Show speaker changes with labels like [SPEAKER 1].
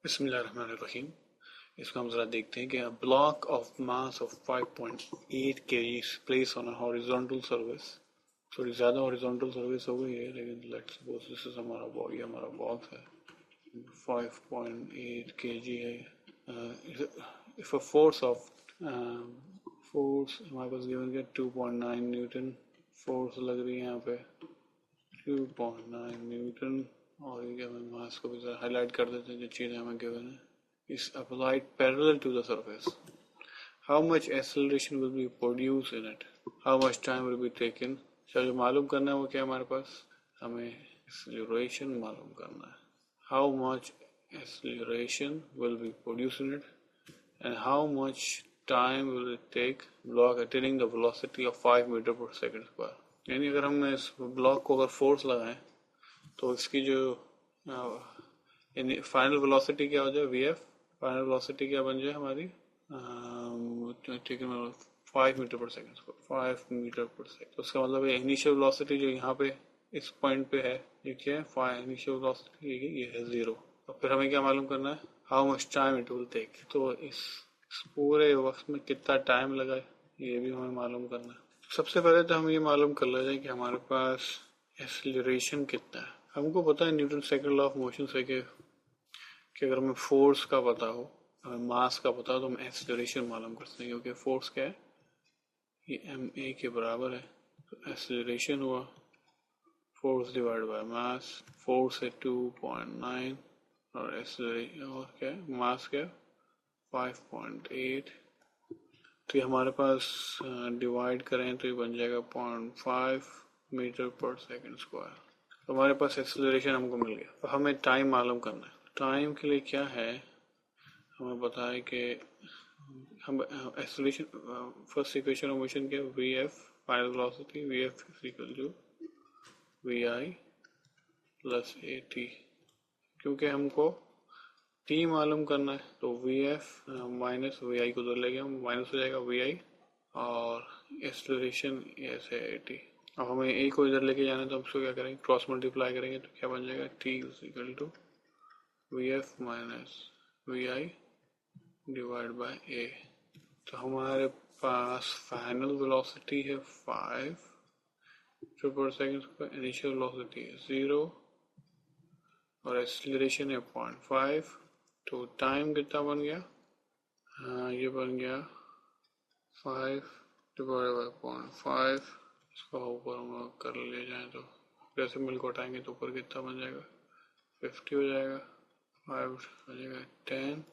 [SPEAKER 1] बिस्मिल्लाहिर्रहमानिर्रहीम। इसको हम ज़रा देखते हैं कि a block of mass of 5.8 kg is placed on a horizontal surface। थोड़ी ज़्यादा horizontal surface हो गई है, लेकिन let's suppose this is हमारा बॉडी, हमारा बॉक्स है, 5.8 kg है। If a force of force हमारे पास given है 2.9 न्यूटन फोर्स लग रही है यहाँ पे 2.9 न्यूटन। और ये हमें मास को भी ज़रा हाईलाइट कर देते हैं जो चीज़ें हमें गिवन है। is applied parallel to the surface, how much acceleration will be produced in it, how much time will be taken। जो मालूम करना है वो क्या है हमारे पास, हमें acceleration मालूम करना है। how much acceleration will be produced in it and how much time will it take block attaining the velocity of 5 meter per second square। यानी अगर हम इस ब्लॉक को अगर फोर्स लगाएं तो इसकी जो फाइनल वेलोसिटी क्या हो जाए, वी एफ, फाइनल वेलोसिटी क्या बन जाए हमारी, ठीक है, 5 मीटर पर सेकेंड, 5 मीटर पर सेकेंड। तो उसका मतलब है इनिशियल वेलोसिटी जो यहाँ पे इस पॉइंट पे है, ये क्या है, इनिशियल वेलोसिटी ये है 0। और फिर हमें क्या मालूम करना है, how much time it will take. तो इस पूरे वक्त में कितना टाइम लगा ये भी हमें मालूम करना है। सबसे पहले तो हम ये मालूम कर लेते हैं कि हमारे पास एक्सीलरेशन कितना है। हमको पता है Newton second law of motion से कि अगर हमें फोर्स का पता हो, हमें मास का पता हो, तो हम एक्सीलरेशन मालूम कर सकते हैं, क्योंकि फोर्स क्या है, ये एम ए के बराबर है। तो एक्सीलरेशन हुआ force divide by mass. Force है 2.9 और एक्सीलरेशन और क्या है, मास क्या है 5.8। तो ये हमारे पास डिवाइड करें तो ये बन जाएगा 0.5 मीटर पर सेकेंड स्क्वायर। तो हमारे पास एक्सेलरेशन हमको मिल गया। तो हमें टाइम मालूम करना है। टाइम के लिए क्या है, हमें पता है कि हम acceleration first equation of motion क्या है, V F final velocity, V F is equal to V I plus A T. क्योंकि हमको टी मालूम करना है तो V F minus V I को उधर ले गया, माइनस हो जाएगा वी आई और एक्सेलरेशन ऐसे ए टी। अब हमें ए को इधर लेके जाना है तो हम उसको क्या करेंगे, क्रॉस मल्टीप्लाई करेंगे तो क्या बन जाएगा, T is equal to V F minus V I divide by A. तो हमारे पास फाइनल वेलोसिटी है 5 मीटर पर सेकेंड, इनिशियल वेलोसिटी है 0 और एक्सीलरेशन है 0.5। तो टाइम कितना बन गया, हाँ ये बन गया 5 डिवाइड बाय 0.5। इसको ऊपर हम लोग कर ले जाए तो जैसे मिल को हटाएंगे तो ऊपर कितना बन जाएगा, 50 हो जाएगा, 5 हो जाएगा 10